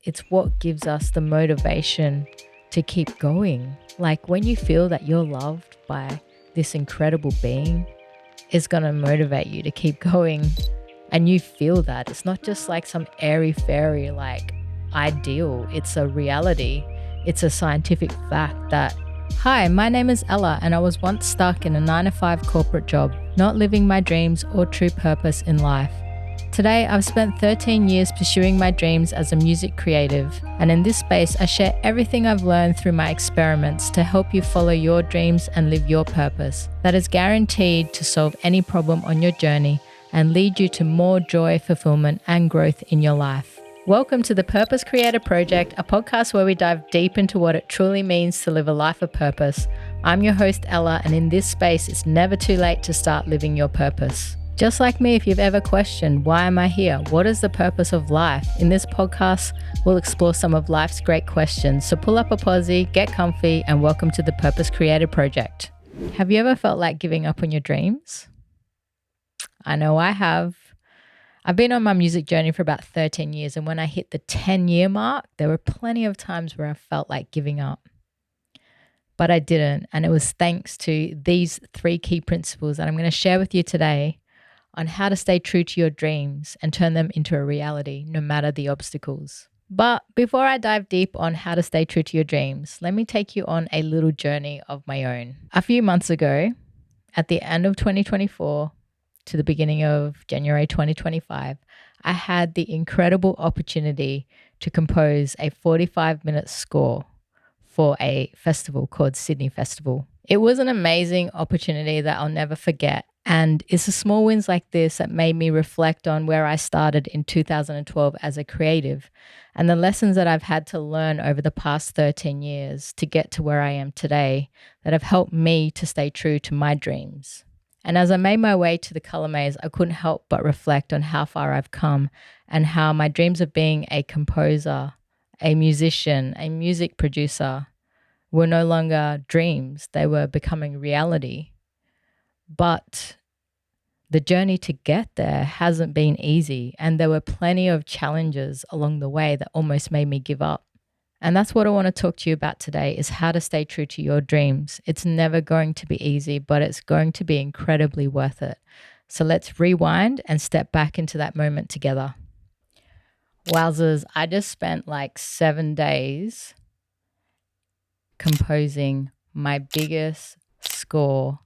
it's what gives us the motivation to keep going. Like when you feel that you're loved by this incredible being, it's going to motivate you to keep going. And you feel that. It's not just like some airy fairy like ideal, it's a reality. It's a scientific fact that, hi, my name is Ella, and I was once stuck in a 9-to-5 corporate job, not living my dreams or true purpose in life. Today, I've spent 13 years pursuing my dreams as a music creative, and in this space, I share everything I've learned through my experiments to help you follow your dreams and live your purpose. That is guaranteed to solve any problem on your journey and lead you to more joy, fulfillment, and growth in your life. Welcome to the Purpose Creator Project, a podcast where we dive deep into what it truly means to live a life of purpose. I'm your host, Ella, and in this space, it's never too late to start living your purpose. Just like me, if you've ever questioned, why am I here? What is the purpose of life? In this podcast, we'll explore some of life's great questions. So pull up a posse, get comfy, and welcome to the Purpose Creator Project. Have you ever felt like giving up on your dreams? I know I have. I've been on my music journey for about 13 years, and when I hit the 10-year mark, there were plenty of times where I felt like giving up. But I didn't, and it was thanks to these 3 key principles that I'm going to share with you today on how to stay true to your dreams and turn them into a reality, no matter the obstacles. But before I dive deep on how to stay true to your dreams, let me take you on a little journey of my own. A few months ago, at the end of 2024 to the beginning of January 2025, I had the incredible opportunity to compose a 45-minute score for a festival called Sydney Festival. It was an amazing opportunity that I'll never forget. And it's the small wins like this that made me reflect on where I started in 2012 as a creative and the lessons that I've had to learn over the past 13 years to get to where I am today that have helped me to stay true to my dreams. And as I made my way to the Colour Maze, I couldn't help but reflect on how far I've come and how my dreams of being a composer, a musician, a music producer were no longer dreams. They were becoming reality. But the journey to get there hasn't been easy, and there were plenty of challenges along the way that almost made me give up. And that's what I want to talk to you about today, is how to stay true to your dreams. It's never going to be easy, but it's going to be incredibly worth it. So let's rewind and step back into that moment together. Wowzers, I just spent like 7 days composing my biggest score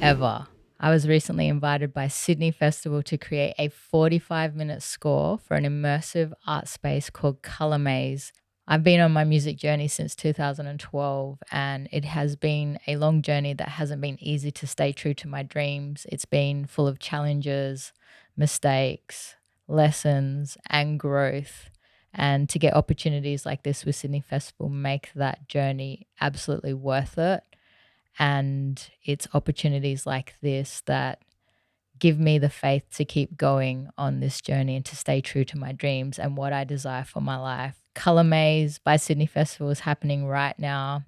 ever. I was recently invited by Sydney Festival to create a 45-minute score for an immersive art space called Colour Maze. I've been on my music journey since 2012, and it has been a long journey that hasn't been easy to stay true to my dreams. It's been full of challenges, mistakes, lessons, and growth. And to get opportunities like this with Sydney Festival make that journey absolutely worth it. And it's opportunities like this that give me the faith to keep going on this journey and to stay true to my dreams and what I desire for my life. Colour Maze by Sydney Festival is happening right now.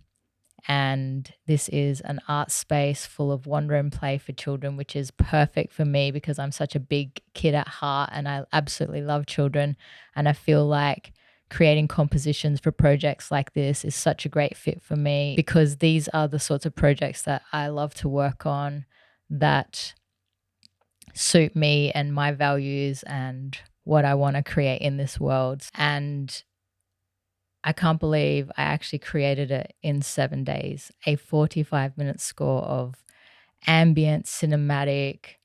And this is an art space full of wonder and play for children, which is perfect for me because I'm such a big kid at heart and I absolutely love children. And I feel like creating compositions for projects like this is such a great fit for me because these are the sorts of projects that I love to work on that suit me and my values and what I want to create in this world. And I can't believe I actually created it in 7 days, a 45-minute score of ambient, cinematic,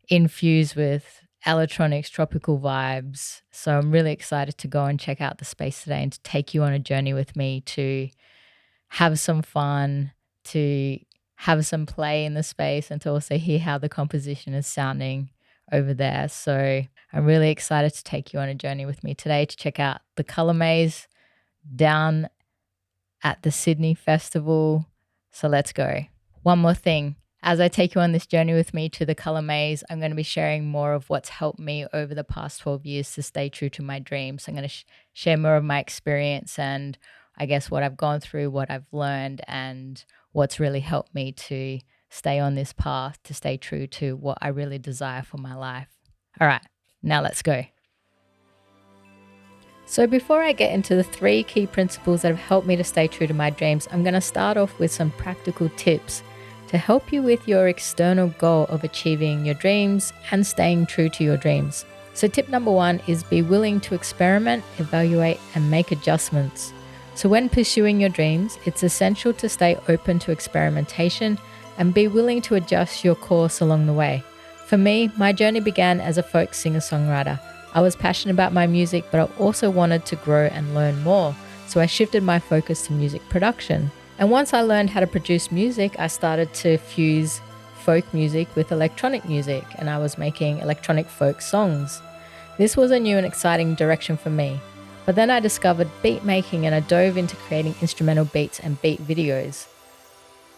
infused with electronics, tropical vibes. So I'm really excited to go and check out the space today and to take you on a journey with me to have some fun, to have some play in the space, and to also hear how the composition is sounding over there. So I'm really excited to take you on a journey with me today to check out the Colour Maze down at the Sydney Festival. So let's go. One more thing. As I take you on this journey with me to the Colour Maze, I'm going to be sharing more of what's helped me over the past 12 years to stay true to my dreams. I'm going to share more of my experience and I guess what I've gone through, what I've learned, and what's really helped me to stay on this path, to stay true to what I really desire for my life. All right, now let's go. So before I get into the 3 key principles that have helped me to stay true to my dreams, I'm going to start off with some practical tips to help you with your external goal of achieving your dreams and staying true to your dreams. So tip number 1 is be willing to experiment, evaluate, and make adjustments. So when pursuing your dreams, it's essential to stay open to experimentation and be willing to adjust your course along the way. For me, my journey began as a folk singer-songwriter. I was passionate about my music, but I also wanted to grow and learn more. So I shifted my focus to music production. And once I learned how to produce music, I started to fuse folk music with electronic music, and I was making electronic folk songs. This was a new and exciting direction for me. But then I discovered beat making and I dove into creating instrumental beats and beat videos.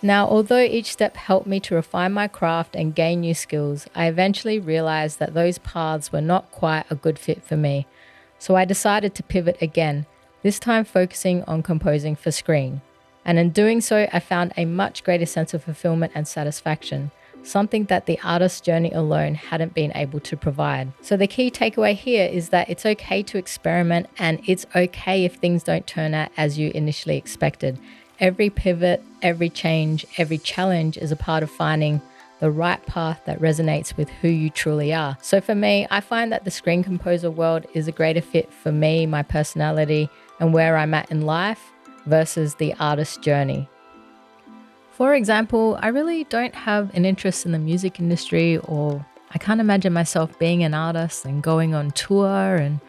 Now, although each step helped me to refine my craft and gain new skills, I eventually realized that those paths were not quite a good fit for me. So I decided to pivot again, this time focusing on composing for screen. And in doing so, I found a much greater sense of fulfillment and satisfaction, something that the artist's journey alone hadn't been able to provide. So the key takeaway here is that it's okay to experiment, and it's okay if things don't turn out as you initially expected. Every pivot, every change, every challenge is a part of finding the right path that resonates with who you truly are. So for me, I find that the screen composer world is a greater fit for me, my personality, and where I'm at in life versus the artist's journey. For example, I really don't have an interest in the music industry, or I can't imagine myself being an artist and going on tour and,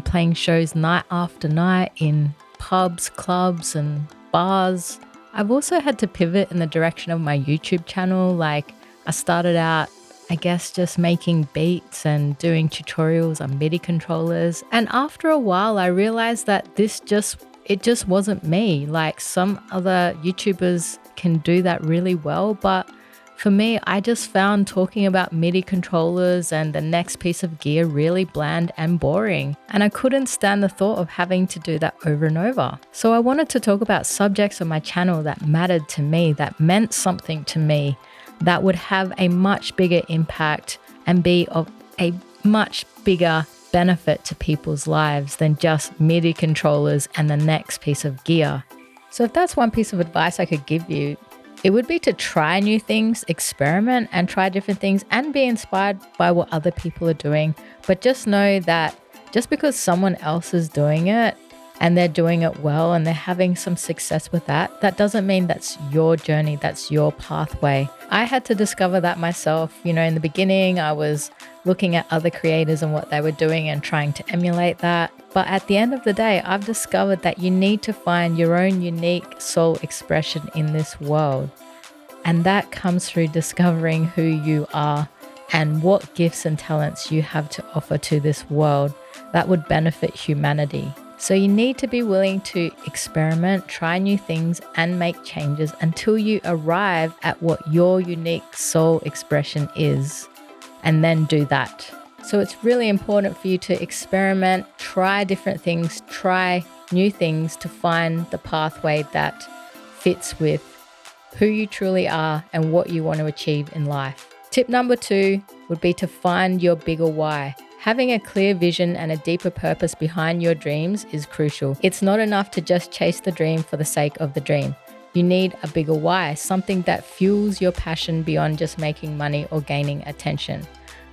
playing shows night after night in pubs, clubs, and bars. I've also had to pivot in the direction of my YouTube channel. Like, I started out, I guess, just making beats and doing tutorials on MIDI controllers. And after a while, I realized that it just wasn't me. Like, some other YouTubers can do that really well, but for me, I just found talking about MIDI controllers and the next piece of gear really bland and boring. And I couldn't stand the thought of having to do that over and over. So I wanted to talk about subjects on my channel that mattered to me, that meant something to me, that would have a much bigger impact and be of a much bigger benefit to people's lives than just MIDI controllers and the next piece of gear. So if that's one piece of advice I could give you, it would be to try new things, experiment and try different things, and be inspired by what other people are doing. But just know that just because someone else is doing it and they're doing it well and they're having some success with that, that doesn't mean that's your journey, that's your pathway. I had to discover that myself. In the beginning, I was looking at other creators and what they were doing and trying to emulate that. But at the end of the day, I've discovered that you need to find your own unique soul expression in this world. And that comes through discovering who you are and what gifts and talents you have to offer to this world that would benefit humanity. So you need to be willing to experiment, try new things, and make changes until you arrive at what your unique soul expression is, and then do that. So it's really important for you to experiment, try different things, try new things to find the pathway that fits with who you truly are and what you want to achieve in life. Tip number 2 would be to find your bigger why. Having a clear vision and a deeper purpose behind your dreams is crucial. It's not enough to just chase the dream for the sake of the dream. You need a bigger why, something that fuels your passion beyond just making money or gaining attention.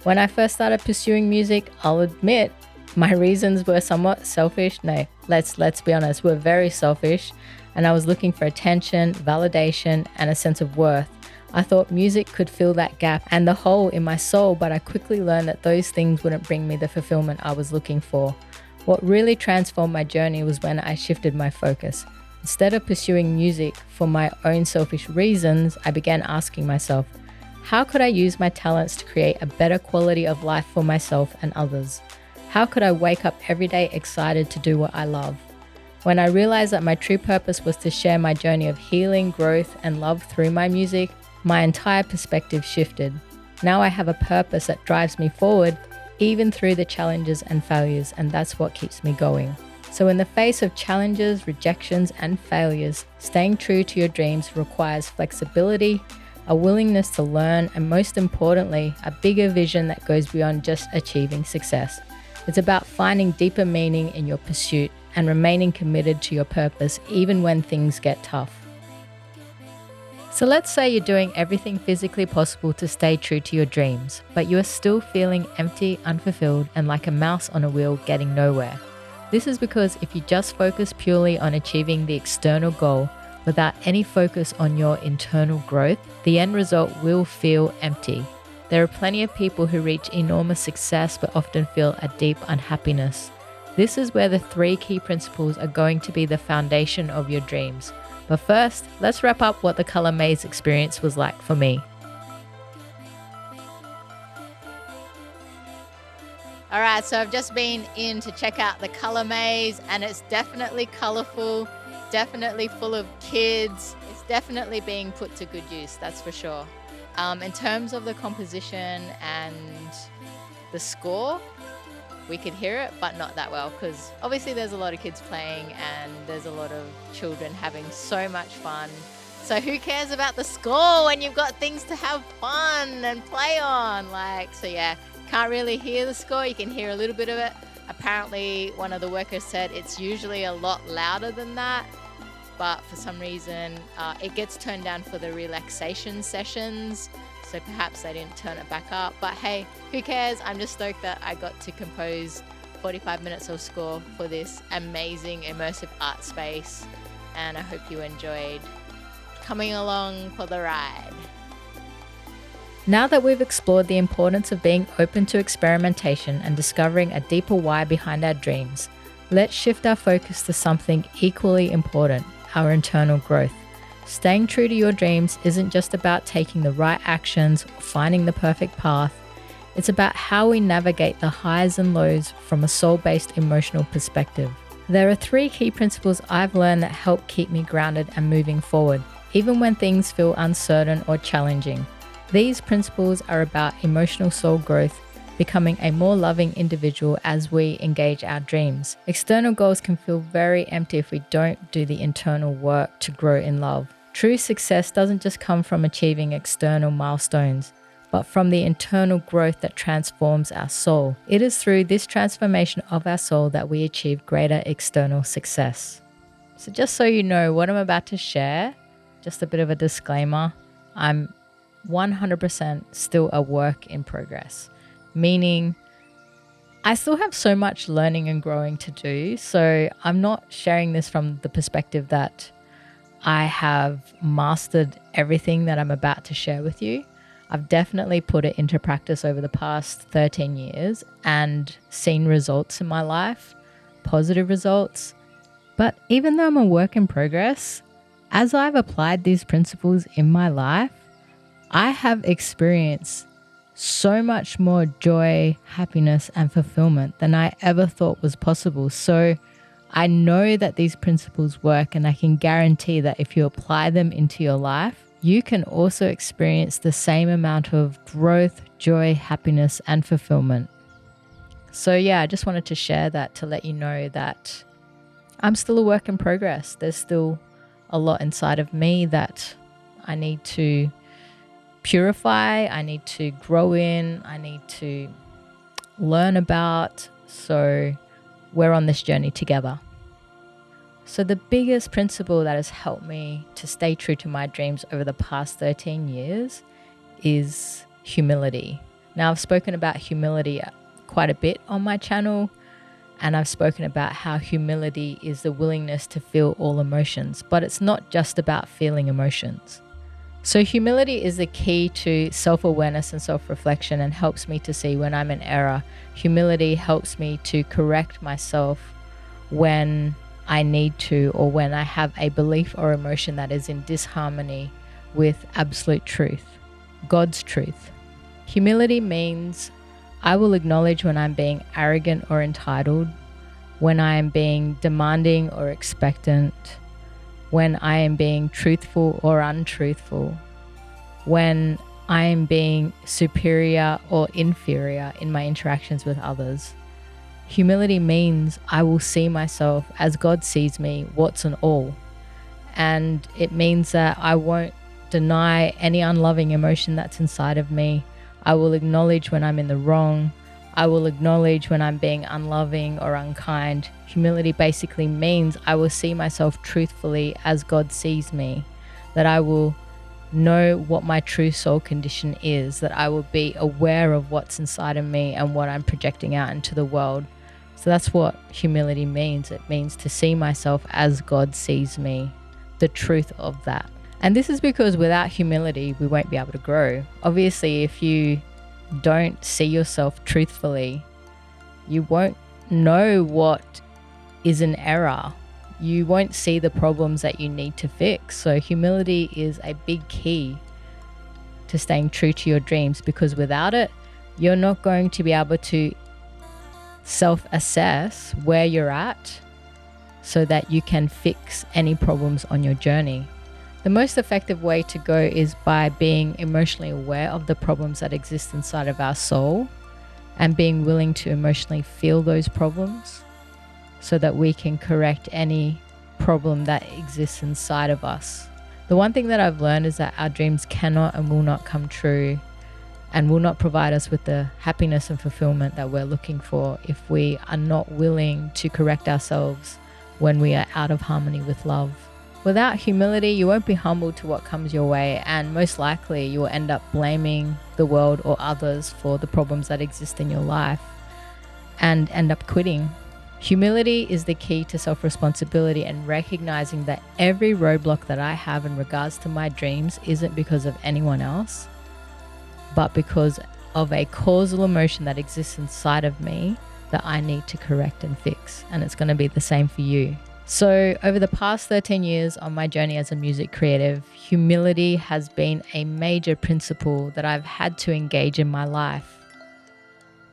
When I first started pursuing music, I'll admit my reasons were somewhat selfish. No, let's be honest, we're very selfish. And I was looking for attention, validation, and a sense of worth. I thought music could fill that gap and the hole in my soul, but I quickly learned that those things wouldn't bring me the fulfillment I was looking for. What really transformed my journey was when I shifted my focus. Instead of pursuing music for my own selfish reasons, I began asking myself, how could I use my talents to create a better quality of life for myself and others? How could I wake up every day excited to do what I love? When I realized that my true purpose was to share my journey of healing, growth, and love through my music, my entire perspective shifted. Now I have a purpose that drives me forward, even through the challenges and failures, and that's what keeps me going. So in the face of challenges, rejections, and failures, staying true to your dreams requires flexibility, a willingness to learn, and most importantly, a bigger vision that goes beyond just achieving success. It's about finding deeper meaning in your pursuit and remaining committed to your purpose even when things get tough. So let's say you're doing everything physically possible to stay true to your dreams, but you are still feeling empty, unfulfilled, and like a mouse on a wheel getting nowhere. This is because if you just focus purely on achieving the external goal without any focus on your internal growth, the end result will feel empty. There are plenty of people who reach enormous success but often feel a deep unhappiness. This is where the 3 key principles are going to be the foundation of your dreams. But first, let's wrap up what the Color Maze experience was like for me. All right, so I've just been in to check out the Color Maze, and it's definitely colorful, definitely full of kids. It's definitely being put to good use, that's for sure. In terms of the composition and the score, we could hear it, but not that well, because obviously there's a lot of kids playing and there's a lot of children having so much fun. So who cares about the score when you've got things to have fun and play on? So yeah, can't really hear the score. You can hear a little bit of it. Apparently one of the workers said it's usually a lot louder than that, but for some reason it gets turned down for the relaxation sessions. So perhaps they didn't turn it back up. But hey, who cares? I'm just stoked that I got to compose 45 minutes of score for this amazing immersive art space. And I hope you enjoyed coming along for the ride. Now that we've explored the importance of being open to experimentation and discovering a deeper why behind our dreams, let's shift our focus to something equally important, our internal growth. Staying true to your dreams isn't just about taking the right actions or finding the perfect path. It's about how we navigate the highs and lows from a soul-based emotional perspective. There are 3 key principles I've learned that help keep me grounded and moving forward, even when things feel uncertain or challenging. These principles are about emotional soul growth, becoming a more loving individual as we engage our dreams. External goals can feel very empty if we don't do the internal work to grow in love. True success doesn't just come from achieving external milestones, but from the internal growth that transforms our soul. It is through this transformation of our soul that we achieve greater external success. So just so you know, what I'm about to share, just a bit of a disclaimer, I'm 100% still a work in progress, meaning I still have so much learning and growing to do. So I'm not sharing this from the perspective that I have mastered everything that I'm about to share with you. I've definitely put it into practice over the past 13 years and seen results in my life, positive results. But even though I'm a work in progress, as I've applied these principles in my life, I have experienced so much more joy, happiness, and fulfillment than I ever thought was possible. So I know that these principles work, and I can guarantee that if you apply them into your life, you can also experience the same amount of growth, joy, happiness, and fulfillment. So yeah, I just wanted to share that to let you know that I'm still a work in progress. There's still a lot inside of me that I need to purify, I need to grow in, I need to learn about. So we're on this journey together. So the biggest principle that has helped me to stay true to my dreams over the past 13 years is humility. Now, I've spoken about humility quite a bit on my channel, and I've spoken about how humility is the willingness to feel all emotions, but it's not just about feeling emotions. So humility is the key to self-awareness and self-reflection and helps me to see when I'm in error. Humility helps me to correct myself when I need to, or when I have a belief or emotion that is in disharmony with absolute truth, God's truth. Humility means I will acknowledge when I'm being arrogant or entitled, when I am being demanding or expectant, when I am being truthful or untruthful, when I am being superior or inferior in my interactions with others. Humility means I will see myself as God sees me, warts and all. And it means that I won't deny any unloving emotion that's inside of me. I will acknowledge when I'm in the wrong. I will acknowledge when I'm being unloving or unkind. Humility basically means I will see myself truthfully as God sees me, that I will know what my true soul condition is, that I will be aware of what's inside of me and what I'm projecting out into the world. So that's what humility means. It means to see myself as God sees me, the truth of that. And this is because without humility, we won't be able to grow. Obviously, if you don't see yourself truthfully, you won't know what is an error. You won't see the problems that you need to fix. So humility is a big key to staying true to your dreams, because without it, you're not going to be able to self-assess where you're at so that you can fix any problems on your journey. The most effective way to go is by being emotionally aware of the problems that exist inside of our soul and being willing to emotionally feel those problems so that we can correct any problem that exists inside of us. The one thing that I've learned is that our dreams cannot and will not come true and will not provide us with the happiness and fulfillment that we're looking for if we are not willing to correct ourselves when we are out of harmony with love. Without humility, you won't be humble to what comes your way, and most likely you will end up blaming the world or others for the problems that exist in your life and end up quitting. Humility is the key to self-responsibility and recognizing that every roadblock that I have in regards to my dreams isn't because of anyone else, but because of a causal emotion that exists inside of me that I need to correct and fix. And it's going to be the same for you. So over the past 13 years on my journey as a music creative, humility has been a major principle that I've had to engage in my life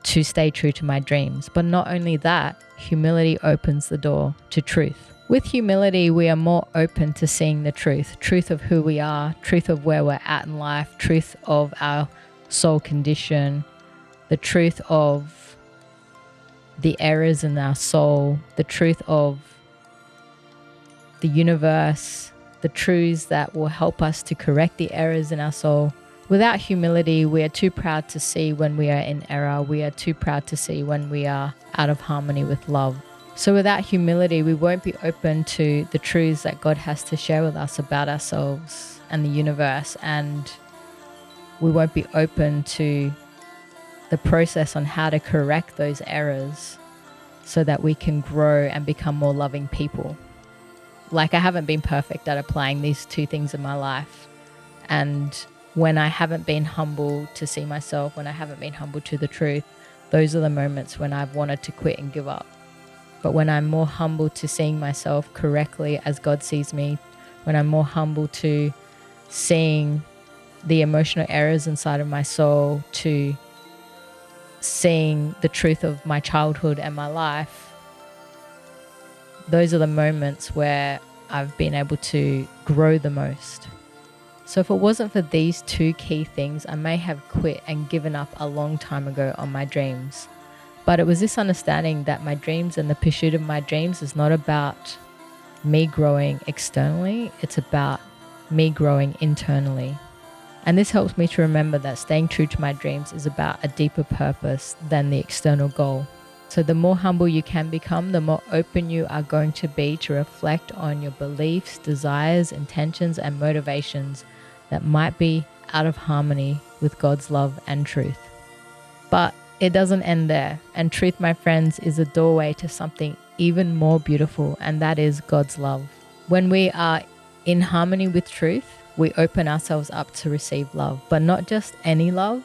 to stay true to my dreams. But not only that, humility opens the door to truth. With humility, we are more open to seeing the truth of who we are, truth of where we're at in life, truth of our soul condition, the truth of the errors in our soul, the truth of the universe, the truths that will help us to correct the errors in our soul. Without humility, we are too proud to see when we are in error. We are too proud to see when we are out of harmony with love. So without humility, we won't be open to the truths that God has to share with us about ourselves and the universe, and we won't be open to the process on how to correct those errors so that we can grow and become more loving people. Like, I haven't been perfect at applying these two things in my life. And when I haven't been humble to see myself, when I haven't been humble to the truth, those are the moments when I've wanted to quit and give up. But when I'm more humble to seeing myself correctly as God sees me, when I'm more humble to seeing the emotional errors inside of my soul, to seeing the truth of my childhood and my life, those are the moments where I've been able to grow the most. So if it wasn't for these two key things, I may have quit and given up a long time ago on my dreams. But it was this understanding that my dreams and the pursuit of my dreams is not about me growing externally, it's about me growing internally. And this helps me to remember that staying true to my dreams is about a deeper purpose than the external goal. So the more humble you can become, the more open you are going to be to reflect on your beliefs, desires, intentions, and motivations that might be out of harmony with God's love and truth. But it doesn't end there. And truth, my friends, is a doorway to something even more beautiful, and that is God's love. When we are in harmony with truth, we open ourselves up to receive love, but not just any love,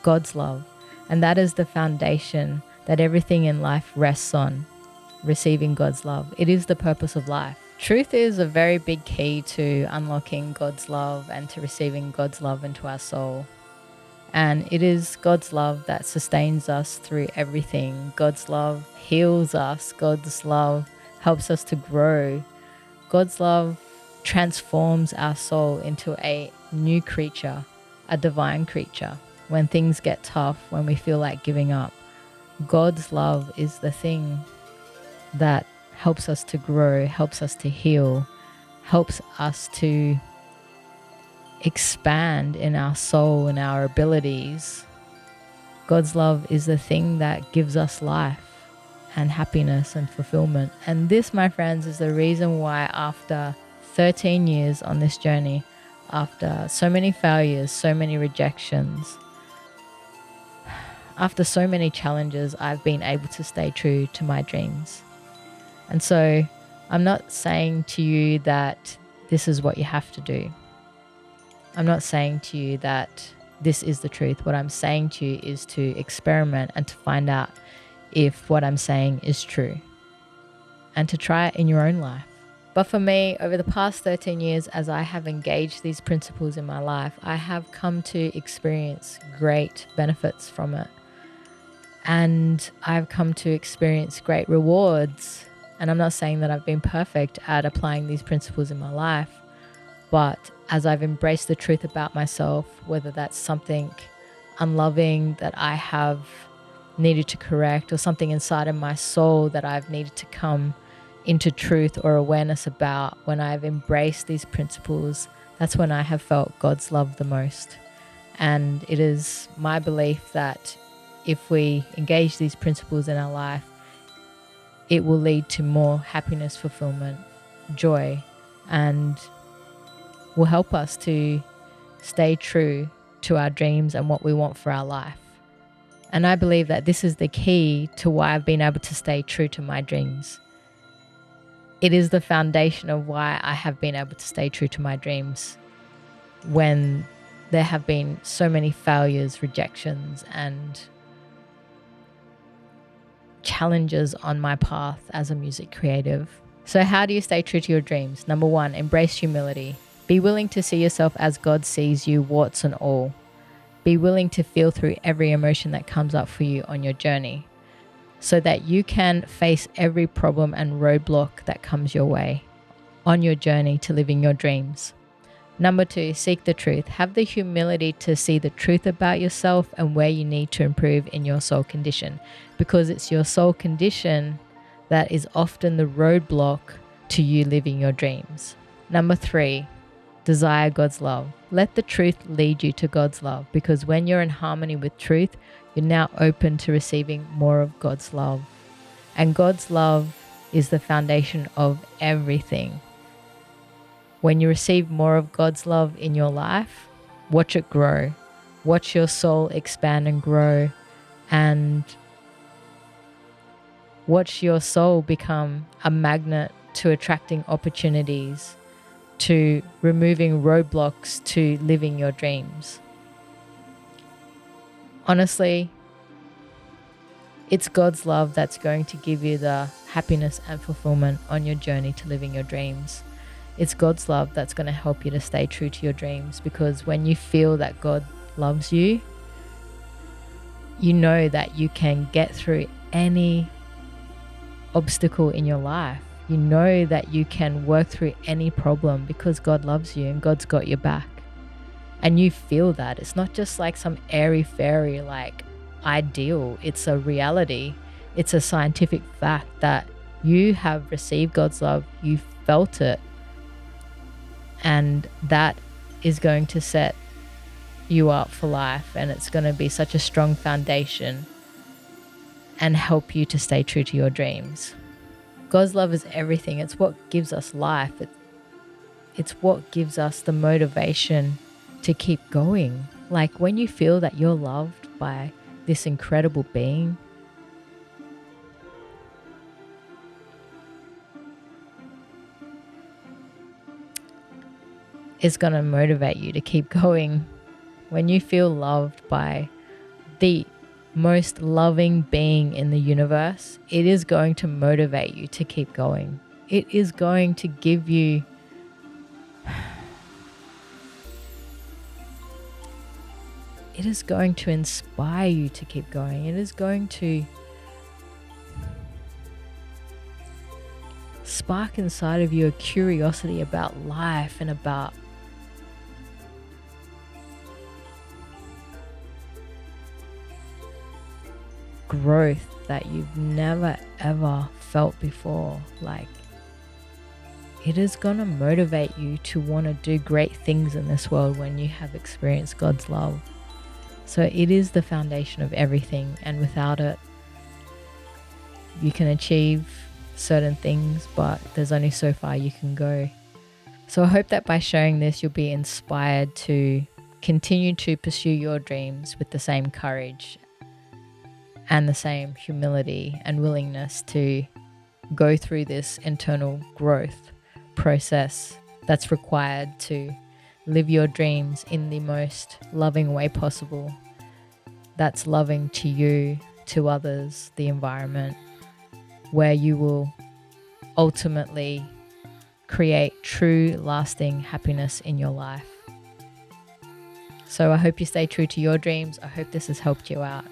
God's love. And that is the foundation that everything in life rests on, receiving God's love. It is the purpose of life. Truth is a very big key to unlocking God's love and to receiving God's love into our soul. And it is God's love that sustains us through everything. God's love heals us. God's love helps us to grow. God's love transforms our soul into a new creature, a divine creature. When things get tough, when we feel like giving up, God's love is the thing that helps us to grow, helps us to heal, helps us to expand in our soul and our abilities God's love is the thing that gives us life and happiness and fulfillment. And this, my friends, is the reason why after 13 years on this journey, after so many failures, so many rejections, after so many challenges, I've been able to stay true to my dreams. And so I'm not saying to you that this is what you have to do. I'm not saying to you that this is the truth. What I'm saying to you is to experiment and to find out if what I'm saying is true and to try it in your own life. But for me, over the past 13 years, as I have engaged these principles in my life, I have come to experience great benefits from it. And I've come to experience great rewards. And I'm not saying that I've been perfect at applying these principles in my life, but as I've embraced the truth about myself, whether that's something unloving that I have needed to correct or something inside of my soul that I've needed to come into truth or awareness about, when I've embraced these principles, that's when I have felt God's love the most. And it is my belief that if we engage these principles in our life, it will lead to more happiness, fulfillment, joy, and will help us to stay true to our dreams and what we want for our life. And I believe that this is the key to why I've been able to stay true to my dreams. It is the foundation of why I have been able to stay true to my dreams when there have been so many failures, rejections, and challenges on my path as a music creative. So how do you stay true to your dreams? Number 1, embrace humility. Be willing to see yourself as God sees you, warts and all. Be willing to feel through every emotion that comes up for you on your journey so that you can face every problem and roadblock that comes your way on your journey to living your dreams. Number 2, seek the truth. Have the humility to see the truth about yourself and where you need to improve in your soul condition, because it's your soul condition that is often the roadblock to you living your dreams. Number 3, desire God's love. Let the truth lead you to God's love, because when you're in harmony with truth, you're now open to receiving more of God's love. And God's love is the foundation of everything. When you receive more of God's love in your life, watch it grow. Watch your soul expand and grow, and watch your soul become a magnet to attracting opportunities, to removing roadblocks to living your dreams. Honestly, it's God's love that's going to give you the happiness and fulfillment on your journey to living your dreams. It's God's love that's going to help you to stay true to your dreams, because when you feel that God loves you, you know that you can get through any obstacle in your life. You know that you can work through any problem because God loves you and God's got your back. And you feel that. It's not just like some airy-fairy like ideal. It's a reality. It's a scientific fact that you have received God's love. You felt it. And that is going to set you up for life. And it's going to be such a strong foundation and help you to stay true to your dreams. God's love is everything. It's what gives us life. It's what gives us the motivation to keep going. Like when you feel that you're loved by this incredible being, it's going to motivate you to keep going. When you feel loved by the most loving being in the universe, it is going to motivate you to keep going. It is going to give you it is going to inspire you to keep going. It is going to spark inside of you a curiosity about life and about growth that you've never ever felt before. Like, it is going to motivate you to want to do great things in this world when you have experienced God's love. So it is the foundation of everything, and without it, you can achieve certain things, but there's only so far you can go. So I hope that by sharing this, you'll be inspired to continue to pursue your dreams with the same courage and the same humility and willingness to go through this internal growth process that's required to live your dreams in the most loving way possible. That's loving to you, to others, the environment, where you will ultimately create true, lasting happiness in your life. So I hope you stay true to your dreams. I hope this has helped you out.